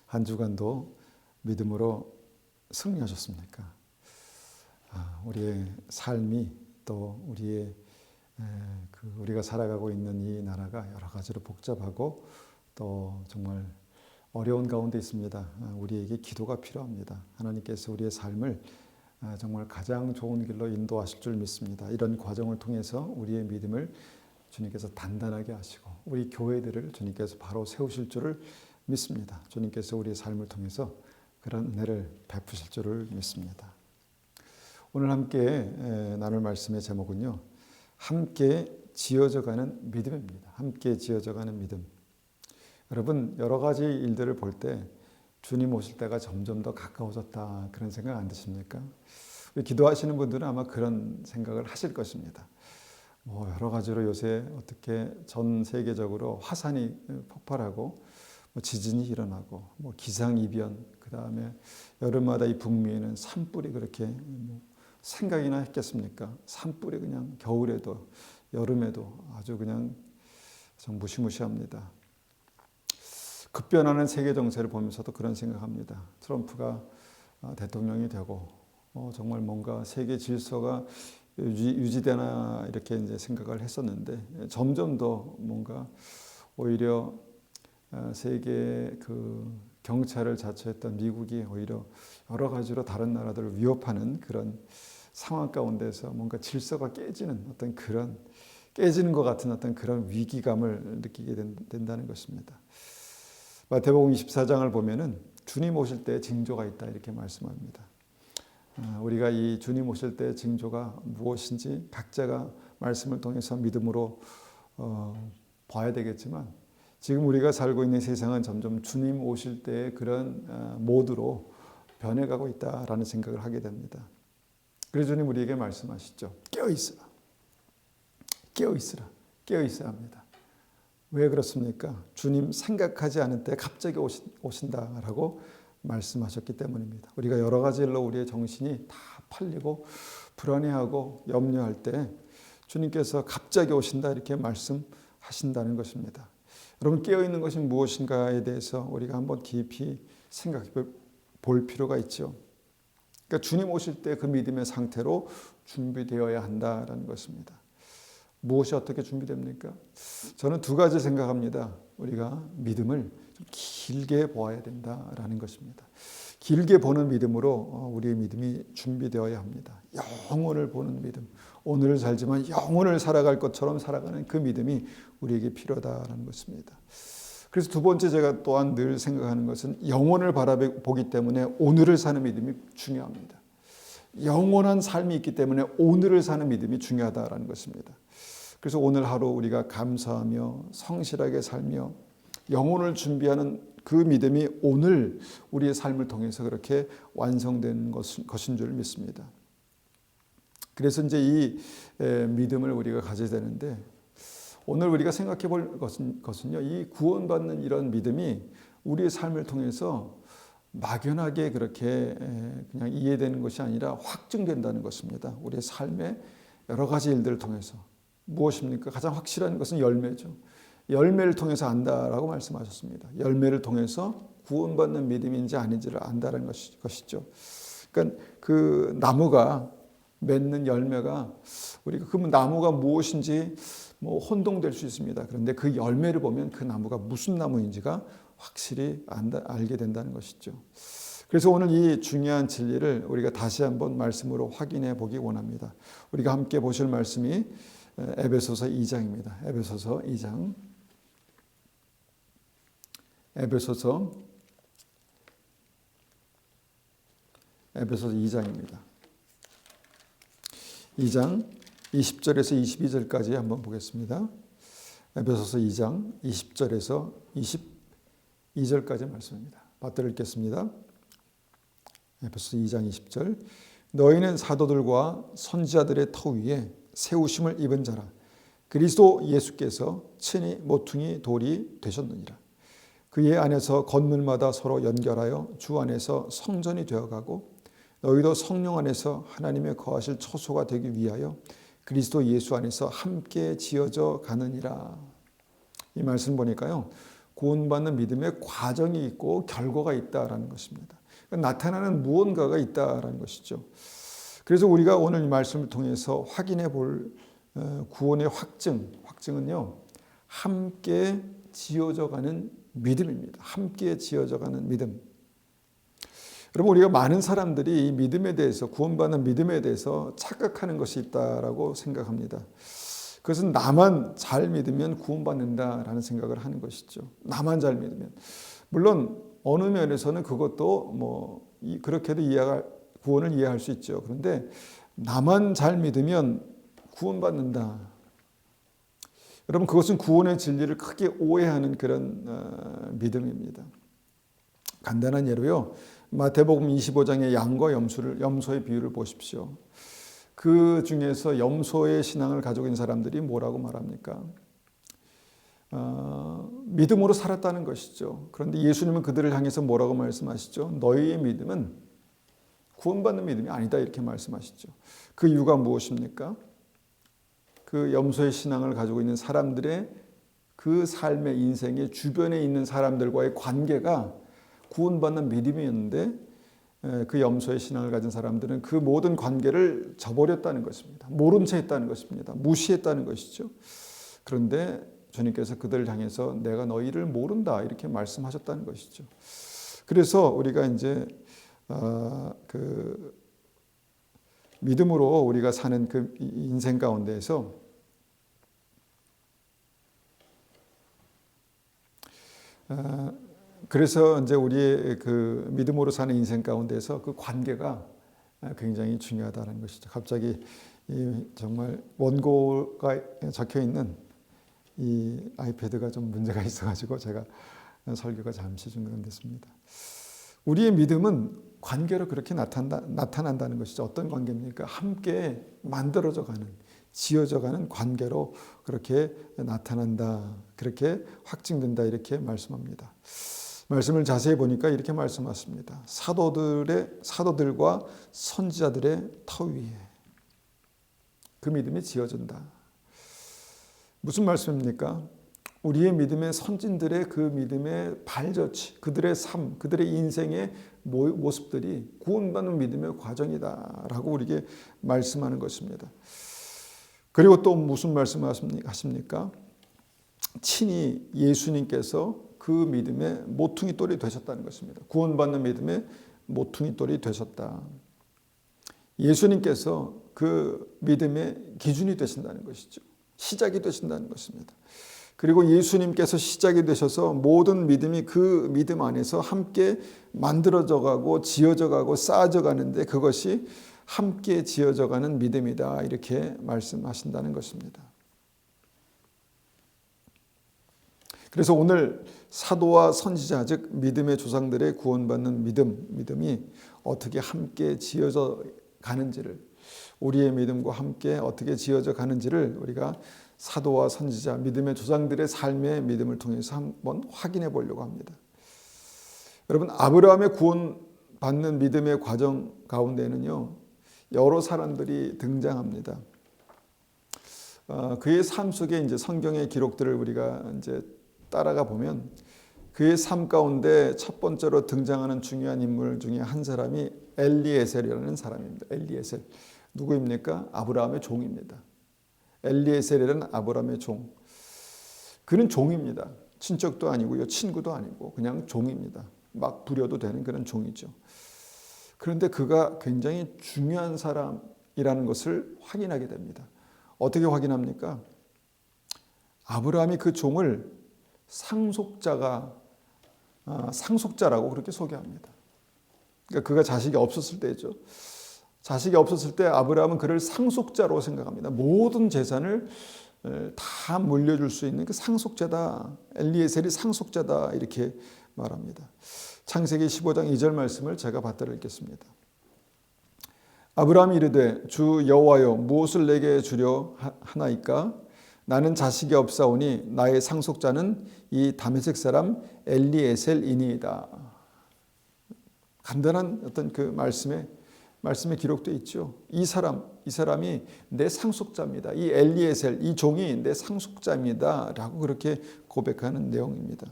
한 주간도 믿음으로 승리하셨습니까? 우리의 삶이 또 우리가 살아가고 있는 이 나라가 여러 가지로 복잡하고 또 정말 어려운 가운데 있습니다. 우리에게 기도가 필요합니다. 하나님께서 우리의 삶을 정말 가장 좋은 길로 인도하실 줄 믿습니다. 이런 과정을 통해서 우리의 믿음을 주님께서 단단하게 하시고 우리 교회들을 주님께서 바로 세우실 줄을 믿습니다. 주님께서 우리의 삶을 통해서 그런 은혜를 베푸실 줄을 믿습니다. 오늘 함께 나눌 말씀의 제목은요, 함께 지어져가는 믿음입니다. 함께 지어져가는 믿음. 여러분, 여러 가지 일들을 볼 때 주님 오실 때가 점점 더 가까워졌다, 그런 생각 안 드십니까? 우리 기도하시는 분들은 아마 그런 생각을 하실 것입니다. 여러 가지로 요새 어떻게 전 세계적으로 화산이 폭발하고 지진이 일어나고 기상이변, 그 다음에 여름마다 이 북미에는 산불이 그렇게 생각이나 했겠습니까? 산불이 그냥 겨울에도 여름에도 아주 그냥 좀 무시무시합니다. 급변하는 세계 정세를 보면서도 그런 생각합니다. 트럼프가 대통령이 되고 정말 뭔가 세계 질서가 유지되나 이렇게 이제 생각을 했었는데 점점 더 뭔가 오히려 세계 그 경찰을 자처했던 미국이 오히려 여러 가지로 다른 나라들을 위협하는 그런 상황 가운데서 뭔가 질서가 깨지는 깨지는 것 같은 어떤 그런 위기감을 느끼게 된다는 것입니다. 마태복음 24장을 보면은 주님 오실 때 징조가 있다 이렇게 말씀합니다. 우리가 이 주님 오실 때 징조가 무엇인지 각자가 말씀을 통해서 믿음으로 봐야 되겠지만 지금 우리가 살고 있는 세상은 점점 주님 오실 때의 그런 모드로 변해가고 있다라는 생각을 하게 됩니다. 그래서 주님 우리에게 말씀하시죠. 깨어있으라. 깨어있으라. 깨어있어야 합니다. 왜 그렇습니까? 주님 생각하지 않은 때 갑자기 오신다라고 말씀하셨기 때문입니다. 우리가 여러 가지 일로 우리의 정신이 다 팔리고 불안해하고 염려할 때 주님께서 갑자기 오신다 이렇게 말씀하신다는 것입니다. 여러분, 깨어있는 것이 무엇인가에 대해서 우리가 한번 깊이 생각해 볼 필요가 있죠. 그러니까 주님 오실 때 그 믿음의 상태로 준비되어야 한다는 것입니다. 무엇이 어떻게 준비됩니까? 저는 두 가지 생각합니다. 우리가 믿음을 좀 길게 보아야 된다라는 것입니다. 길게 보는 믿음으로 우리의 믿음이 준비되어야 합니다. 영혼을 보는 믿음. 오늘을 살지만 영혼을 살아갈 것처럼 살아가는 그 믿음이 우리에게 필요하다는 것입니다. 그래서 두 번째 제가 또한 늘 생각하는 것은 영혼을 바라보기 때문에 오늘을 사는 믿음이 중요합니다. 영원한 삶이 있기 때문에 오늘을 사는 믿음이 중요하다는 것입니다. 그래서 오늘 하루 우리가 감사하며 성실하게 살며 영혼을 준비하는 그 믿음이 오늘 우리의 삶을 통해서 그렇게 완성된 것인 줄 믿습니다. 그래서 이제 이 믿음을 우리가 가져야 되는데 오늘 우리가 생각해 볼 것은요, 이 구원받는 이런 믿음이 우리의 삶을 통해서 막연하게 그렇게 그냥 이해되는 것이 아니라 확증된다는 것입니다. 우리의 삶의 여러 가지 일들을 통해서. 무엇입니까? 가장 확실한 것은 열매죠. 열매를 통해서 안다라고 말씀하셨습니다. 열매를 통해서 구원받는 믿음인지 아닌지를 안다는 것이죠. 그러니까 그 나무가 맺는 열매가 우리가 그 나무가 무엇인지 혼동될 수 있습니다. 그런데 그 열매를 보면 그 나무가 무슨 나무인지가 확실히 알게 된다는 것이죠. 그래서 오늘 이 중요한 진리를 우리가 다시 한번 말씀으로 확인해 보기 원합니다. 우리가 함께 보실 말씀이 에베소서 2장입니다. 에베소서 2장. 에베소서 2장입니다. 2장 20절에서 22절까지 한번 보겠습니다. 에베소서 2장 20절에서 22절까지 말씀입니다. 받들어 읽겠습니다. 에베소서 2장 20절. 너희는 사도들과 선지자들의 터 위에 세우심을 입은 자라. 그리스도 예수께서 친히 모퉁이 돌이 되셨느니라. 그의 안에서 건물마다 서로 연결하여 주 안에서 성전이 되어가고 너희도 성령 안에서 하나님의 거하실 처소가 되기 위하여 그리스도 예수 안에서 함께 지어져 가느니라. 이 말씀 보니까요, 구원받는 믿음의 과정이 있고 결과가 있다라는 것입니다. 그러니까 나타나는 무언가가 있다라는 것이죠. 그래서 우리가 오늘 이 말씀을 통해서 확인해 볼 구원의 확증은요, 함께 지어져 가는 믿음입니다. 함께 지어져 가는 믿음. 여러분, 우리가 많은 사람들이 이 믿음에 대해서, 구원받는 믿음에 대해서 착각하는 것이 있다라고 생각합니다. 그것은 나만 잘 믿으면 구원받는다라는 생각을 하는 것이죠. 나만 잘 믿으면. 물론 어느 면에서는 그것도 그렇게도 구원을 이해할 수 있죠. 그런데 나만 잘 믿으면 구원받는다. 여러분, 그것은 구원의 진리를 크게 오해하는 그런 믿음입니다. 간단한 예로요, 마태복음 25장의 양과 염소의 비유를 보십시오. 그 중에서 염소의 신앙을 가지고 있는 사람들이 뭐라고 말합니까? 믿음으로 살았다는 것이죠. 그런데 예수님은 그들을 향해서 뭐라고 말씀하시죠? 너희의 믿음은 구원받는 믿음이 아니다, 이렇게 말씀하시죠. 그 이유가 무엇입니까? 그 염소의 신앙을 가지고 있는 사람들의 그 삶의 인생의 주변에 있는 사람들과의 관계가 구원받는 믿음이었는데, 그 염소의 신앙을 가진 사람들은 그 모든 관계를 저버렸다는 것입니다. 모른 채 했다는 것입니다. 무시했다는 것이죠. 그런데 주님께서 그들을 향해서 내가 너희를 모른다, 이렇게 말씀하셨다는 것이죠. 그래서 우리가 이제 그 믿음으로 우리가 사는 그 인생 가운데에서 그래서 이제 우리의 그 믿음으로 사는 인생 가운데서 그 관계가 굉장히 중요하다는 것이죠. 갑자기 정말 원고가 적혀 있는 이 아이패드가 좀 문제가 있어가지고 제가 설교가 잠시 중단됐습니다. 우리의 믿음은 관계로 그렇게 나타난다는 것이죠. 어떤 관계입니까? 함께 만들어져 가는, 지어져 가는 관계로 그렇게 나타난다, 그렇게 확증된다, 이렇게 말씀합니다. 말씀을 자세히 보니까 이렇게 말씀하십니다. 사도들과 선지자들의 터 위에 그 믿음이 지어진다. 무슨 말씀입니까? 우리의 믿음의 선진들의 그 믿음의 발자취, 그들의 삶, 그들의 인생의 모습들이 구원받는 믿음의 과정이다라고 우리에게 말씀하는 것입니다. 그리고 또 무슨 말씀하십니까? 친히 예수님께서 그 믿음의 모퉁이 돌이 되셨다는 것입니다. 구원받는 믿음의 모퉁이 돌이 되셨다. 예수님께서 그 믿음의 기준이 되신다는 것이죠. 시작이 되신다는 것입니다. 그리고 예수님께서 시작이 되셔서 모든 믿음이 그 믿음 안에서 함께 만들어져 가고 지어져 가고 쌓아져 가는데 그것이 함께 지어져 가는 믿음이다, 이렇게 말씀하신다는 것입니다. 그래서 오늘 사도와 선지자, 즉 믿음의 조상들의 구원받는 믿음이 어떻게 함께 지어져 가는지를, 우리의 믿음과 함께 어떻게 지어져 가는지를 우리가 사도와 선지자, 믿음의 조상들의 삶의 믿음을 통해서 한번 확인해 보려고 합니다. 여러분, 아브라함의 구원받는 믿음의 과정 가운데는요, 여러 사람들이 등장합니다. 그의 삶 속에 이제 성경의 기록들을 우리가 이제 따라가 보면 그의 삶 가운데 첫 번째로 등장하는 중요한 인물 중에 한 사람이 엘리에셀이라는 사람입니다. 엘리에셀. 누구입니까? 아브라함의 종입니다. 엘리에셀이라는 아브라함의 종. 그는 종입니다. 친척도 아니고요, 친구도 아니고 그냥 종입니다. 막 부려도 되는 그런 종이죠. 그런데 그가 굉장히 중요한 사람이라는 것을 확인하게 됩니다. 어떻게 확인합니까? 아브라함이 그 종을 상속자라고 그렇게 소개합니다. 그러니까 그가 자식이 없었을 때죠. 자식이 없었을 때 아브라함은 그를 상속자로 생각합니다. 모든 재산을 다 물려줄 수 있는 그 상속자다. 엘리에셀이 상속자다, 이렇게 말합니다. 창세기 15장 2절 말씀을 제가 받들어 읽겠습니다. 아브라함이 이르되 주 여호와여, 무엇을 내게 주려 하나이까? 나는 자식이 없사오니 나의 상속자는 이 다메섹 사람 엘리에셀이니이다. 간단한 어떤 그 말씀에 기록되어 있죠. 이 사람이 내 상속자입니다. 이 엘리에셀, 이 종이 내 상속자입니다 라고 그렇게 고백하는 내용입니다.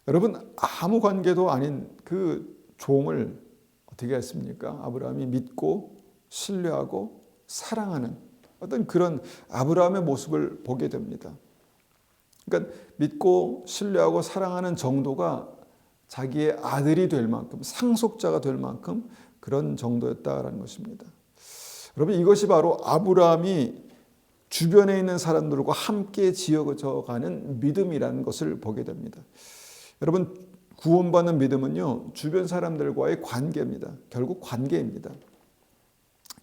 여러분, 아무 관계도 아닌 그 종을 어떻게 했습니까? 아브라함이 믿고 신뢰하고 사랑하는 어떤 그런 아브라함의 모습을 보게 됩니다. 그러니까 믿고 신뢰하고 사랑하는 정도가 자기의 아들이 될 만큼, 상속자가 될 만큼 그런 정도였다라는 것입니다. 여러분, 이것이 바로 아브라함이 주변에 있는 사람들과 함께 지어져가는 믿음이라는 것을 보게 됩니다. 여러분, 구원받는 믿음은요, 주변 사람들과의 관계입니다. 결국 관계입니다.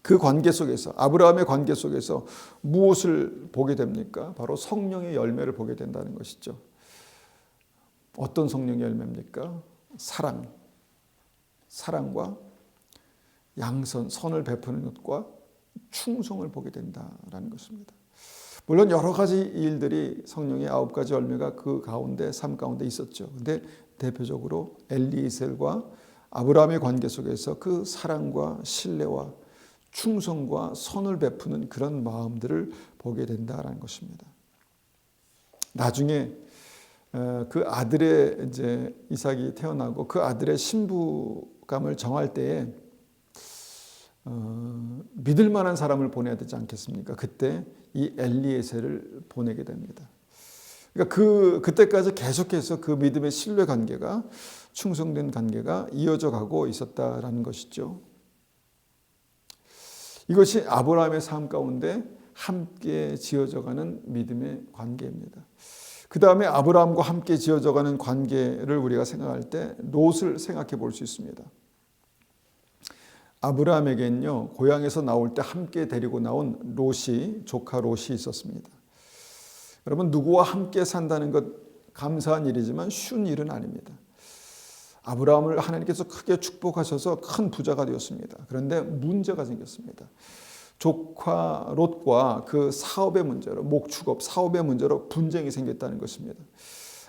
그 관계 속에서, 아브라함의 관계 속에서 무엇을 보게 됩니까? 바로 성령의 열매를 보게 된다는 것이죠. 어떤 성령의 열매입니까? 사랑과 양선, 선을 베푸는 것과 충성을 보게 된다는 것입니다. 물론 여러 가지 일들이 성령의 9가지 열매가 그 가운데, 삶 가운데 있었죠. 근데 대표적으로 엘리에셀과 아브라함의 관계 속에서 그 사랑과 신뢰와 충성과 선을 베푸는 그런 마음들을 보게 된다라는 것입니다. 나중에 그 아들의 이제 이삭이 태어나고 그 아들의 신부감을 정할 때에 믿을 만한 사람을 보내야 되지 않겠습니까? 그때 이 엘리에셀을 보내게 됩니다. 그러니까 그때까지 계속해서 그 믿음의 신뢰 관계가, 충성된 관계가 이어져 가고 있었다라는 것이죠. 이것이 아브라함의 삶 가운데 함께 지어져가는 믿음의 관계입니다. 그 다음에 아브라함과 함께 지어져가는 관계를 우리가 생각할 때 롯을 생각해 볼 수 있습니다. 아브라함에게는요, 고향에서 나올 때 함께 데리고 나온 롯이, 조카 롯이 있었습니다. 여러분, 누구와 함께 산다는 것 감사한 일이지만 쉬운 일은 아닙니다. 아브라함을 하나님께서 크게 축복하셔서 큰 부자가 되었습니다. 그런데 문제가 생겼습니다. 조카 롯과 그 사업의 문제로, 목축업 사업의 문제로 분쟁이 생겼다는 것입니다.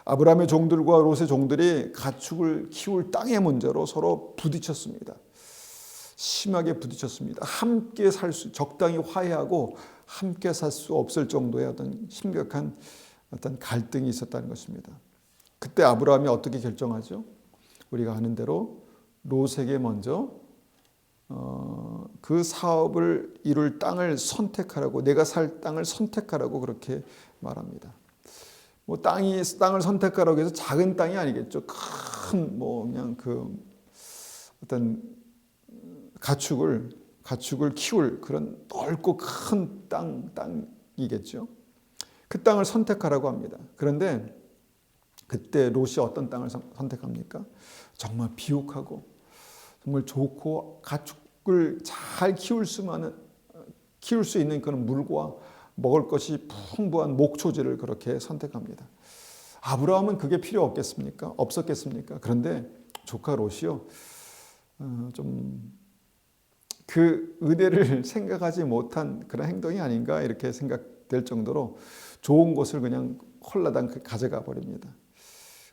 아브라함의 종들과 롯의 종들이 가축을 키울 땅의 문제로 서로 부딪혔습니다. 심하게 부딪혔습니다. 함께 적당히 화해하고 함께 살 수 없을 정도의 어떤 심각한 어떤 갈등이 있었다는 것입니다. 그때 아브라함이 어떻게 결정하죠? 우리가 아는 대로 롯에게 먼저 그 사업을 이룰 땅을 선택하라고, 내가 살 땅을 선택하라고 그렇게 말합니다. 땅을 선택하라고 해서 작은 땅이 아니겠죠. 큰 그냥 그 어떤 가축을 키울 그런 넓고 큰 땅이겠죠. 그 땅을 선택하라고 합니다. 그런데 그때 롯이 어떤 땅을 선택합니까? 정말 비옥하고 정말 좋고 가축을 잘 키울 수 있는 그런 물과 먹을 것이 풍부한 목초지를 그렇게 선택합니다. 아브라함은 그게 필요 없었겠습니까? 그런데 조카 롯이요, 좀 그 은혜를 생각하지 못한 그런 행동이 아닌가 이렇게 생각될 정도로 좋은 것을 그냥 홀라당 가져가 버립니다.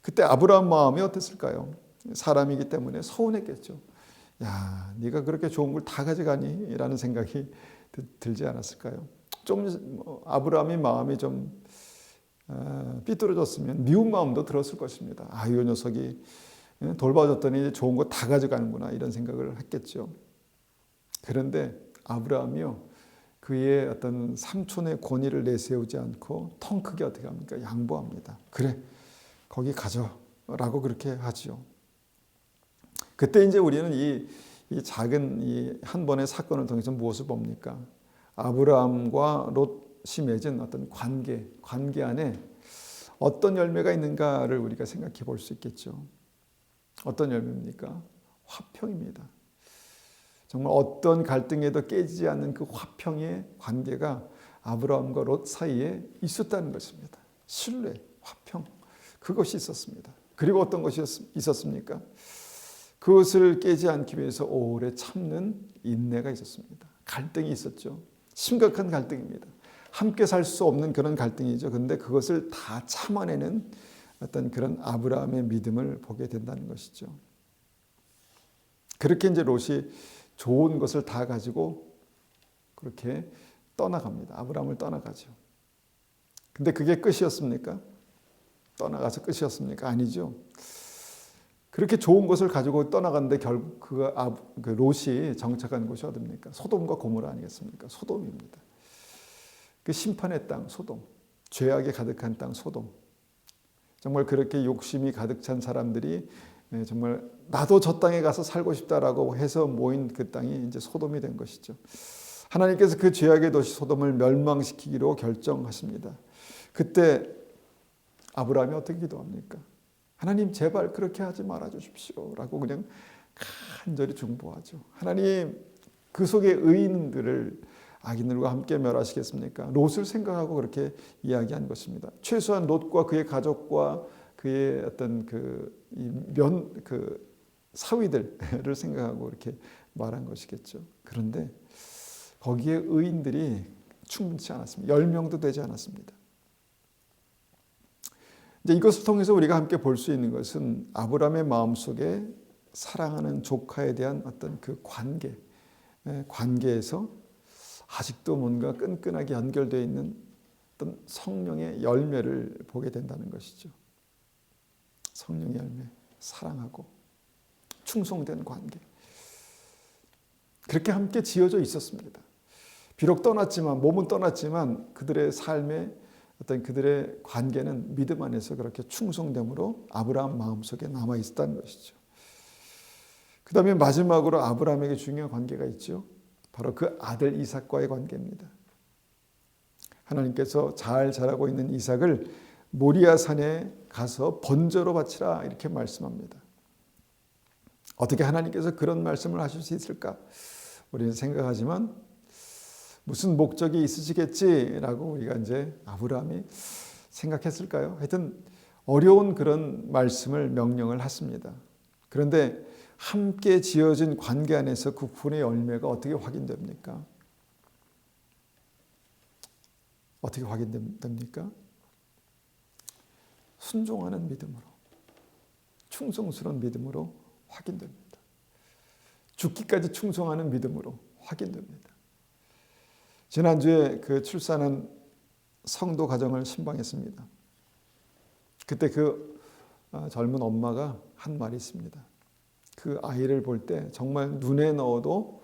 그때 아브라함 마음이 어땠을까요? 사람이기 때문에 서운했겠죠. 야, 네가 그렇게 좋은 걸 다 가져가니? 라는 생각이 들지 않았을까요? 좀 아브라함의 마음이 좀 삐뚤어졌으면 미운 마음도 들었을 것입니다. 아, 이 녀석이 돌봐줬더니 좋은 거 다 가져가는구나 이런 생각을 했겠죠. 그런데 아브라함이요, 그의 어떤 삼촌의 권위를 내세우지 않고 통 크게 어떻게 합니까? 양보합니다. 그래, 거기 가져라고 그렇게 하죠. 그때 이제 우리는 이 작은 한 번의 사건을 통해서 무엇을 봅니까? 아브라함과 롯이 맺은 어떤 관계 안에 어떤 열매가 있는가를 우리가 생각해 볼 수 있겠죠. 어떤 열매입니까? 화평입니다. 정말 어떤 갈등에도 깨지지 않는 그 화평의 관계가 아브라함과 롯 사이에 있었다는 것입니다. 신뢰, 화평, 그것이 있었습니다. 그리고 어떤 것이 있었습니까? 그것을 깨지 않기 위해서 오래 참는 인내가 있었습니다. 갈등이 있었죠. 심각한 갈등입니다. 함께 살 수 없는 그런 갈등이죠. 그런데 그것을 다 참아내는 어떤 그런 아브라함의 믿음을 보게 된다는 것이죠. 그렇게 이제 롯이 좋은 것을 다 가지고 그렇게 떠나갑니다. 아브라함을 떠나가죠. 근데 그게 끝이었습니까? 떠나가서 끝이었습니까? 아니죠. 그렇게 좋은 것을 가지고 떠나갔는데 결국 그 롯이 정착한 곳이 어딥니까? 소돔과 고모라 아니겠습니까? 소돔입니다. 그 심판의 땅 소돔, 죄악이 가득한 땅 소돔. 정말 그렇게 욕심이 가득 찬 사람들이 정말 나도 저 땅에 가서 살고 싶다라고 해서 모인 그 땅이 이제 소돔이 된 것이죠. 하나님께서 그 죄악의 도시 소돔을 멸망시키기로 결정하십니다. 그때 아브라함이 어떻게 기도합니까? 하나님 제발 그렇게 하지 말아 주십시오 라고 그냥 간절히 중보하죠. 하나님 그 속에 의인들을 악인들과 함께 멸하시겠습니까? 롯을 생각하고 그렇게 이야기한 것입니다. 최소한 롯과 그의 가족과 그의 어떤 그 사위들을 생각하고 이렇게 말한 것이겠죠. 그런데 거기에 의인들이 충분치 않았습니다. 10명도 되지 않았습니다. 이제 이것을 통해서 우리가 함께 볼 수 있는 것은 아브라함의 마음속에 사랑하는 조카에 대한 어떤 그 관계에서 아직도 뭔가 끈끈하게 연결되어 있는 어떤 성령의 열매를 보게 된다는 것이죠. 성령의 열매, 사랑하고 충성된 관계. 그렇게 함께 지어져 있었습니다. 비록 떠났지만, 몸은 떠났지만 그들의 삶의 어떤 그들의 관계는 믿음 안에서 그렇게 충성됨으로 아브라함 마음속에 남아 있었다는 것이죠. 그 다음에 마지막으로 아브라함에게 중요한 관계가 있죠. 바로 그 아들 이삭과의 관계입니다. 하나님께서 잘 자라고 있는 이삭을 모리아 산에 가서 번제로 바치라 이렇게 말씀합니다. 어떻게 하나님께서 그런 말씀을 하실 수 있을까? 우리는 생각하지만 무슨 목적이 있으시겠지라고 우리가 이제 아브라함이 생각했을까요? 하여튼 어려운 그런 말씀을 명령을 하십니다. 그런데 함께 지어진 관계 안에서 그 구원의 열매가 어떻게 확인됩니까? 어떻게 확인됩니까? 순종하는 믿음으로, 충성스러운 믿음으로 확인됩니다. 죽기까지 충성하는 믿음으로 확인됩니다. 지난주에 그 출산한 성도 가정을 신방했습니다. 그때 그 젊은 엄마가 한 말이 있습니다. 그 아이를 볼 때 정말 눈에 넣어도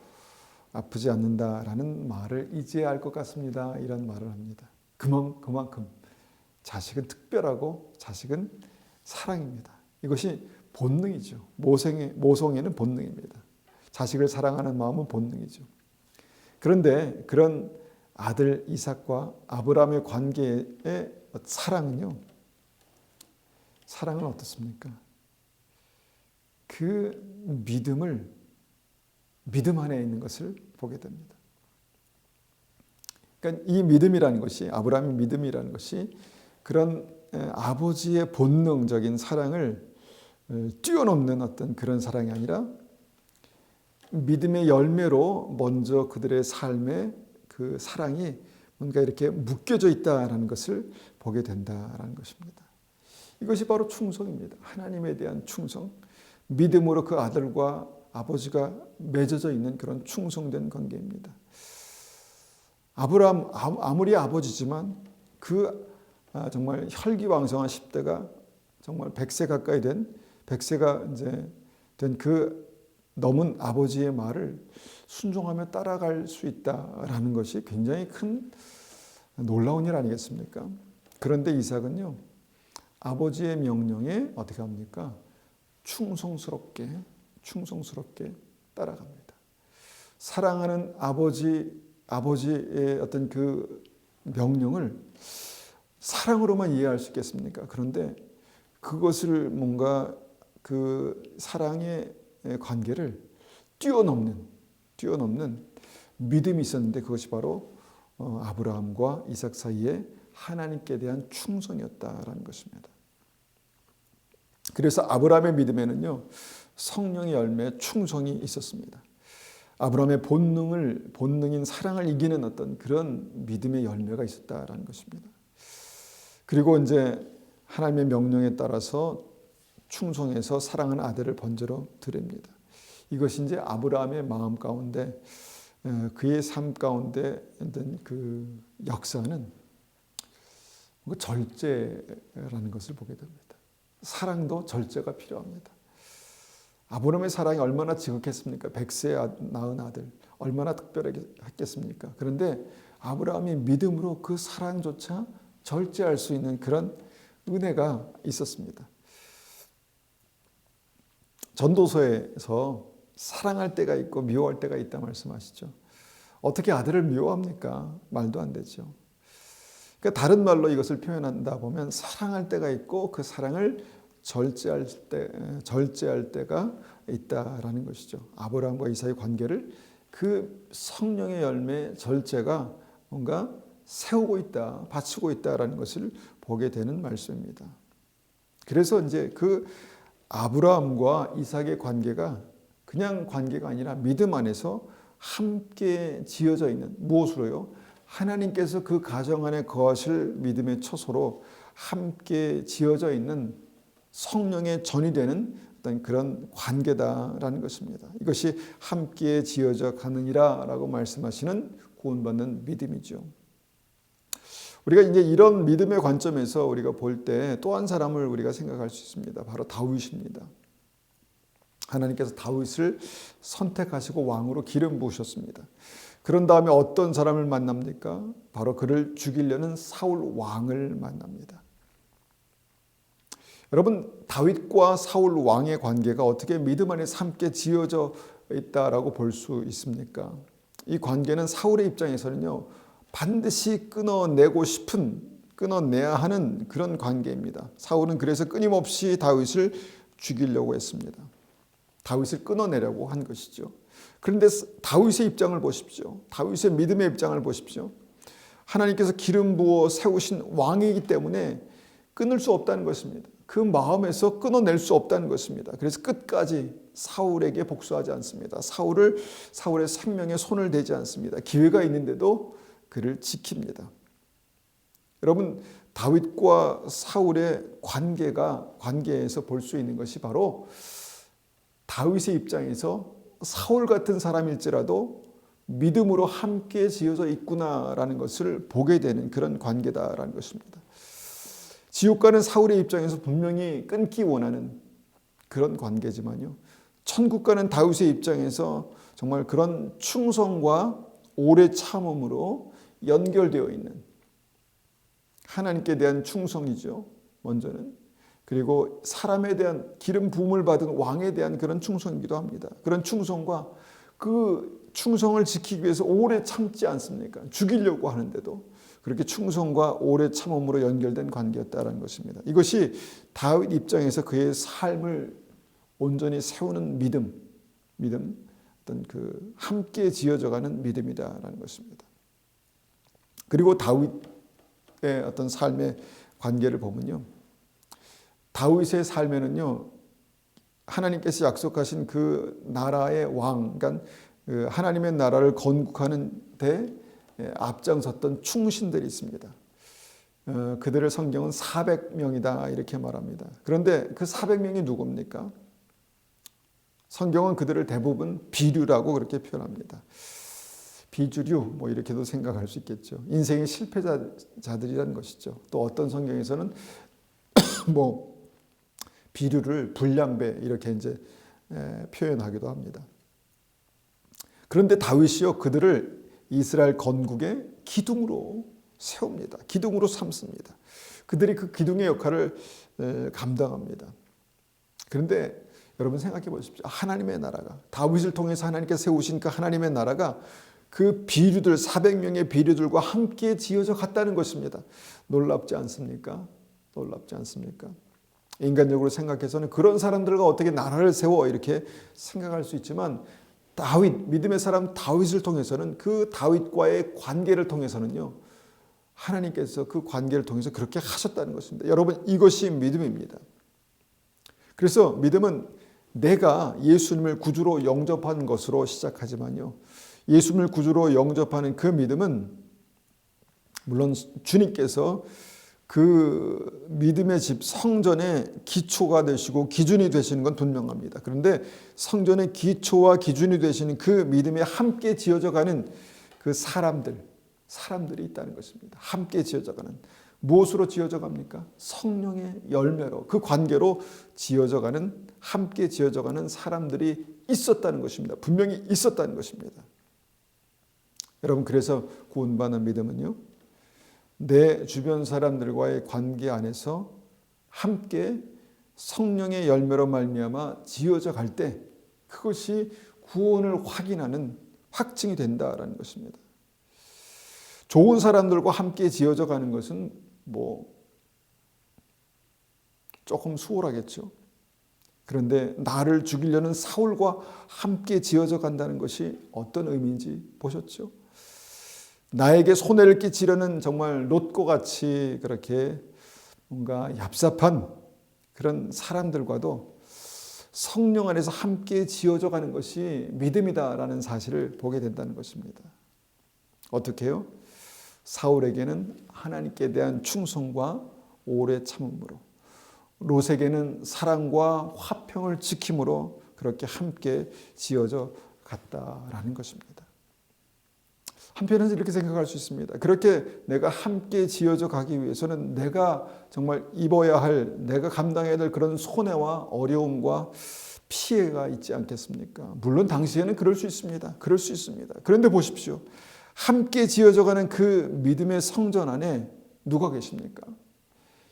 아프지 않는다라는 말을 이제야 알 것 같습니다. 이런 말을 합니다. 그만큼 자식은 특별하고 자식은 사랑입니다. 이것이 본능이죠. 모성애는 본능입니다. 자식을 사랑하는 마음은 본능이죠. 그런데 그런 아들 이삭과 아브라함의 관계의 사랑은요. 사랑은 어떻습니까? 그 믿음 안에 있는 것을 보게 됩니다. 그러니까 이 믿음이라는 것이, 아브라함의 믿음이라는 것이 그런 아버지의 본능적인 사랑을 뛰어넘는 어떤 그런 사랑이 아니라 믿음의 열매로 먼저 그들의 삶에 그 사랑이 뭔가 이렇게 묶여져 있다는 것을 보게 된다는 것입니다. 이것이 바로 충성입니다. 하나님에 대한 충성, 믿음으로 그 아들과 아버지가 맺어져 있는 그런 충성된 관계입니다. 아브라함 아무리 아버지지만 그 정말 혈기왕성한 10대가 정말 100세 가까이 된 100세가 이제 된 그 넘은 아버지의 말을 순종하며 따라갈 수 있다라는 것이 굉장히 큰 놀라운 일 아니겠습니까? 그런데 이삭은요, 아버지의 명령에 어떻게 합니까? 충성스럽게 따라갑니다. 사랑하는 아버지의 어떤 그 명령을 사랑으로만 이해할 수 있겠습니까? 그런데 그것을 뭔가 그 사랑의 관계를 뛰어넘는 믿음이 있었는데 그것이 바로 아브라함과 이삭 사이에 하나님께 대한 충성이었다라는 것입니다. 그래서 아브라함의 믿음에는요, 성령의 열매, 충성이 있었습니다. 아브라함의 본능인 사랑을 이기는 어떤 그런 믿음의 열매가 있었다라는 것입니다. 그리고 이제 하나님의 명령에 따라서 충성해서 사랑하는 아들을 번제로 드립니다. 이것이 이제 아브라함의 마음 가운데, 그의 삶 가운데 그 역사는 절제라는 것을 보게 됩니다. 사랑도 절제가 필요합니다. 아브라함의 사랑이 얼마나 지극했습니까? 100세에 낳은 아들 얼마나 특별하게 했겠습니까? 그런데 아브라함이 믿음으로 그 사랑조차 절제할 수 있는 그런 은혜가 있었습니다. 전도서에서 사랑할 때가 있고 미워할 때가 있다 말씀하시죠. 어떻게 아들을 미워합니까? 말도 안 되죠. 그러니까 다른 말로 이것을 표현한다 보면 사랑할 때가 있고 그 사랑을 절제할 때가 있다라는 것이죠. 아브라함과 이삭의 관계를 그 성령의 열매 절제가 뭔가 세우고 있다, 받치고 있다라는 것을 보게 되는 말씀입니다. 그래서 이제 그 아브라함과 이삭의 관계가 그냥 관계가 아니라 믿음 안에서 함께 지어져 있는, 무엇으로요? 하나님께서 그 가정 안에 거하실 믿음의 처소로 함께 지어져 있는 성령의 전이 되는 어떤 그런 관계다라는 것입니다. 이것이 함께 지어져 가느니라라고 말씀하시는 구원받는 믿음이죠. 우리가 이제 이런 믿음의 관점에서 우리가 볼 때 또 한 사람을 우리가 생각할 수 있습니다. 바로 다윗입니다. 하나님께서 다윗을 선택하시고 왕으로 기름 부으셨습니다. 그런 다음에 어떤 사람을 만납니까? 바로 그를 죽이려는 사울 왕을 만납니다. 여러분, 다윗과 사울 왕의 관계가 어떻게 믿음 안에서 함께 지어져 있다라고 볼 수 있습니까? 이 관계는 사울의 입장에서는요, 반드시 끊어내야 하는 그런 관계입니다. 사울은 그래서 끊임없이 다윗을 죽이려고 했습니다. 다윗을 끊어내려고 한 것이죠. 그런데 다윗의 입장을 보십시오. 다윗의 믿음의 입장을 보십시오. 하나님께서 기름 부어 세우신 왕이기 때문에 끊을 수 없다는 것입니다. 그 마음에서 끊어낼 수 없다는 것입니다. 그래서 끝까지 사울에게 복수하지 않습니다. 사울의 생명에 손을 대지 않습니다. 기회가 있는데도 그를 지킵니다. 여러분, 다윗과 사울의 관계에서 볼 수 있는 것이 바로 다윗의 입장에서 사울 같은 사람일지라도 믿음으로 함께 지어져 있구나라는 것을 보게 되는 그런 관계다라는 것입니다. 지옥과는 사울의 입장에서 분명히 끊기 원하는 그런 관계지만요, 천국과는 다윗의 입장에서 정말 그런 충성과 오래 참음으로 연결되어 있는, 하나님께 대한 충성이죠, 먼저는. 그리고 사람에 대한 기름 부음을 받은 왕에 대한 그런 충성이기도 합니다. 그런 충성과 그 충성을 지키기 위해서 오래 참지 않습니까? 죽이려고 하는데도 그렇게 충성과 오래 참음으로 연결된 관계였다는 것입니다. 이것이 다윗 입장에서 그의 삶을 온전히 세우는 믿음, 어떤 그 함께 지어져가는 믿음이다라는 것입니다. 그리고 다윗의 어떤 삶의 관계를 보면요, 다윗의 삶에는요, 하나님께서 약속하신 그 나라의 왕, 그러니까 하나님의 나라를 건국하는 데 앞장섰던 충신들이 있습니다. 그들을 성경은 400명이다 이렇게 말합니다. 그런데 그 400명이 누굽니까? 성경은 그들을 대부분 비류라고 그렇게 표현합니다. 비주류 뭐 이렇게도 생각할 수 있겠죠. 인생의 실패자들이라는 것이죠. 또 어떤 성경에서는 뭐 비류를 불량배 이렇게 이제 표현하기도 합니다. 그런데 다윗이요, 그들을 이스라엘 건국의 기둥으로 세웁니다. 기둥으로 삼습니다. 그들이 그 기둥의 역할을 감당합니다. 그런데 여러분 생각해 보십시오. 하나님의 나라가, 다윗을 통해서 하나님께서 세우신 그 하나님의 나라가 그 비류들, 400명의 비류들과 함께 지어져 갔다는 것입니다. 놀랍지 않습니까? 놀랍지 않습니까? 인간적으로 생각해서는 그런 사람들과 어떻게 나라를 세워 이렇게 생각할 수 있지만, 믿음의 사람 다윗을 통해서는, 그 다윗과의 관계를 통해서는요, 하나님께서 그 관계를 통해서 그렇게 하셨다는 것입니다. 여러분, 이것이 믿음입니다. 그래서 믿음은 내가 예수님을 구주로 영접한 것으로 시작하지만요, 예수님을 구주로 영접하는 그 믿음은 물론 주님께서 그 믿음의 집 성전의 기초가 되시고 기준이 되시는 건 분명합니다. 그런데 성전의 기초와 기준이 되시는 그 믿음에 함께 지어져 가는 그 사람들이 있다는 것입니다. 함께 지어져 가는, 무엇으로 지어져 갑니까? 성령의 열매로, 그 관계로 지어져가는, 함께 지어져가는 사람들이 있었다는 것입니다. 분명히 있었다는 것입니다. 여러분, 그래서 구원받는 믿음은요, 내 주변 사람들과의 관계 안에서 함께 성령의 열매로 말미암아 지어져 갈 때 그것이 구원을 확인하는 확증이 된다라는 것입니다. 좋은 사람들과 함께 지어져 가는 것은 조금 수월하겠죠. 그런데 나를 죽이려는 사울과 함께 지어져 간다는 것이 어떤 의미인지 보셨죠? 나에게 손해를 끼치려는 정말 롯과 같이 그렇게 뭔가 얍삽한 그런 사람들과도 성령 안에서 함께 지어져 가는 것이 믿음이다라는 사실을 보게 된다는 것입니다. 어떻게 해요? 사울에게는 하나님께 대한 충성과 오래 참음으로, 롯에게는 사랑과 화평을 지킴으로 그렇게 함께 지어져 갔다라는 것입니다. 한편에서 이렇게 생각할 수 있습니다. 그렇게 내가 함께 지어져 가기 위해서는 내가 정말 입어야 할, 내가 감당해야 될 그런 손해와 어려움과 피해가 있지 않겠습니까? 물론 당시에는 그럴 수 있습니다. 그럴 수 있습니다. 그런데 보십시오. 함께 지어져 가는 그 믿음의 성전 안에 누가 계십니까?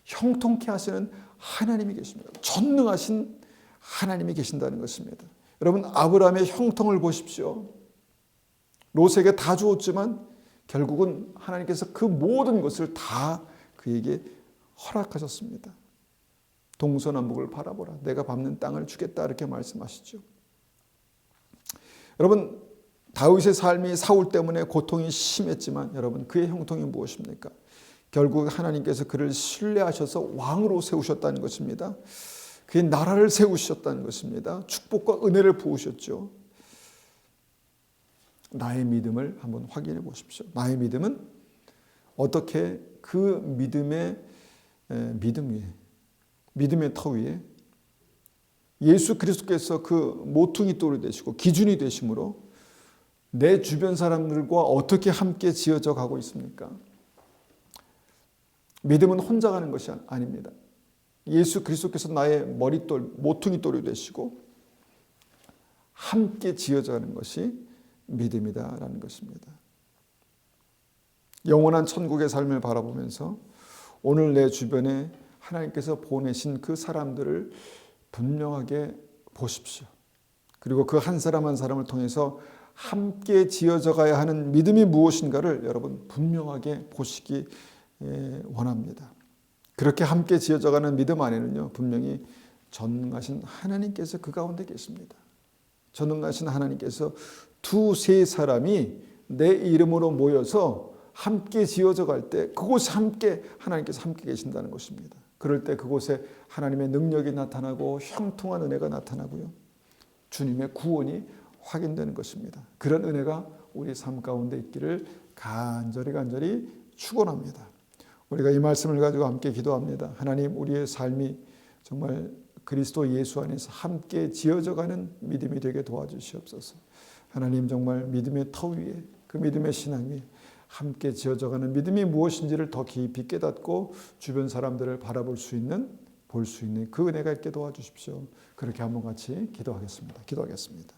형통케 하시는 하나님이 계십니다. 전능하신 하나님이 계신다는 것입니다. 여러분, 아브라함의 형통을 보십시오. 롯에게 다 주었지만 결국은 하나님께서 그 모든 것을 다 그에게 허락하셨습니다. 동서남북을 바라보라. 내가 밟는 땅을 주겠다. 이렇게 말씀하시죠. 여러분, 다윗의 삶이 사울 때문에 고통이 심했지만 여러분, 그의 형통이 무엇입니까? 결국 하나님께서 그를 신뢰하셔서 왕으로 세우셨다는 것입니다. 그의 나라를 세우셨다는 것입니다. 축복과 은혜를 부으셨죠. 나의 믿음을 한번 확인해 보십시오. 나의 믿음은 어떻게 그 믿음의 터 위에 예수 그리스도께서 그 모퉁이 돌이 되시고 기준이 되심으로 내 주변 사람들과 어떻게 함께 지어져 가고 있습니까? 믿음은 혼자 가는 것이 아닙니다. 예수 그리스도께서 나의 머릿돌, 모퉁이 돌이 되시고 함께 지어져 가는 것이 믿음이다라는 것입니다. 영원한 천국의 삶을 바라보면서 오늘 내 주변에 하나님께서 보내신 그 사람들을 분명하게 보십시오. 그리고 그 한 사람 한 사람을 통해서 함께 지어져 가야 하는 믿음이 무엇인가를 여러분 분명하게 보시기 원합니다. 그렇게 함께 지어져 가는 믿음 안에는요, 분명히 전능하신 하나님께서 그 가운데 계십니다. 전능하신 하나님께서 두세 사람이 내 이름으로 모여서 함께 지어져 갈 때 그곳에 함께 하나님께서 함께 계신다는 것입니다. 그럴 때 그곳에 하나님의 능력이 나타나고 형통한 은혜가 나타나고요, 주님의 구원이 확인되는 것입니다. 그런 은혜가 우리 삶 가운데 있기를 간절히 축원합니다. 우리가 이 말씀을 가지고 함께 기도합니다. 하나님, 우리의 삶이 정말 그리스도 예수 안에서 함께 지어져가는 믿음이 되게 도와주시옵소서. 하나님, 정말 믿음의 터 위에, 그 믿음의 신앙 위에 함께 지어져가는 믿음이 무엇인지를 더 깊이 깨닫고 주변 사람들을 바라볼 수 있는, 볼 수 있는 그 은혜가 있게 도와주십시오. 그렇게 한번 같이 기도하겠습니다.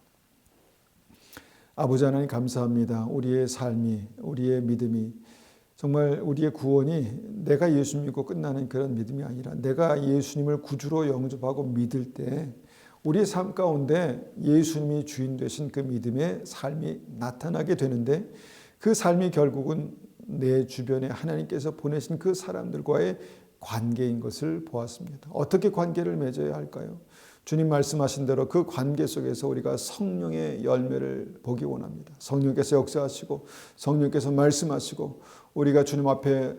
아버지 하나님, 감사합니다. 우리의 삶이, 우리의 믿음이, 정말 우리의 구원이 내가 예수 믿고 끝나는 그런 믿음이 아니라 내가 예수님을 구주로 영접하고 믿을 때 우리의 삶 가운데 예수님이 주인 되신 그 믿음의 삶이 나타나게 되는데, 그 삶이 결국은 내 주변에 하나님께서 보내신 그 사람들과의 관계인 것을 보았습니다. 어떻게 관계를 맺어야 할까요? 주님 말씀하신 대로 그 관계 속에서 우리가 성령의 열매를 보기 원합니다. 성령께서 역사하시고 성령께서 말씀하시고 우리가 주님 앞에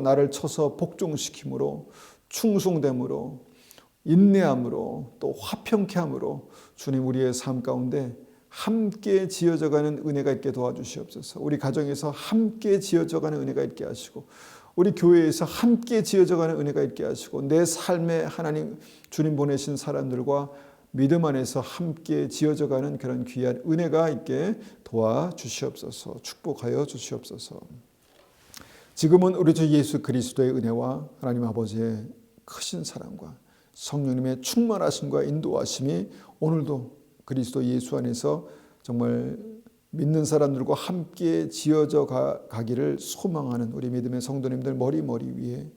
나를 쳐서 복종시킴으로, 충성됨으로, 인내함으로, 또 화평케 함으로 주님 우리의 삶 가운데 함께 지어져가는 은혜가 있게 도와주시옵소서. 우리 가정에서 함께 지어져가는 은혜가 있게 하시고, 우리 교회에서 함께 지어져가는 은혜가 있게 하시고, 내 삶에 하나님 주님 보내신 사람들과 믿음 안에서 함께 지어져가는 그런 귀한 은혜가 있게 도와주시옵소서. 축복하여 주시옵소서. 지금은 우리 주 예수 그리스도의 은혜와 하나님 아버지의 크신 사랑과 성령님의 충만하심과 인도하심이 오늘도 그리스도 예수 안에서 정말 믿는 사람들과 함께 지어져 가기를 소망하는 우리 믿음의 성도님들 머리 위에,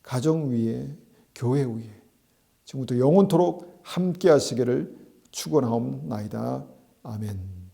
가정 위에, 교회 위에 지금부터 영원토록 함께 하시기를 축원하옵나이다. 아멘.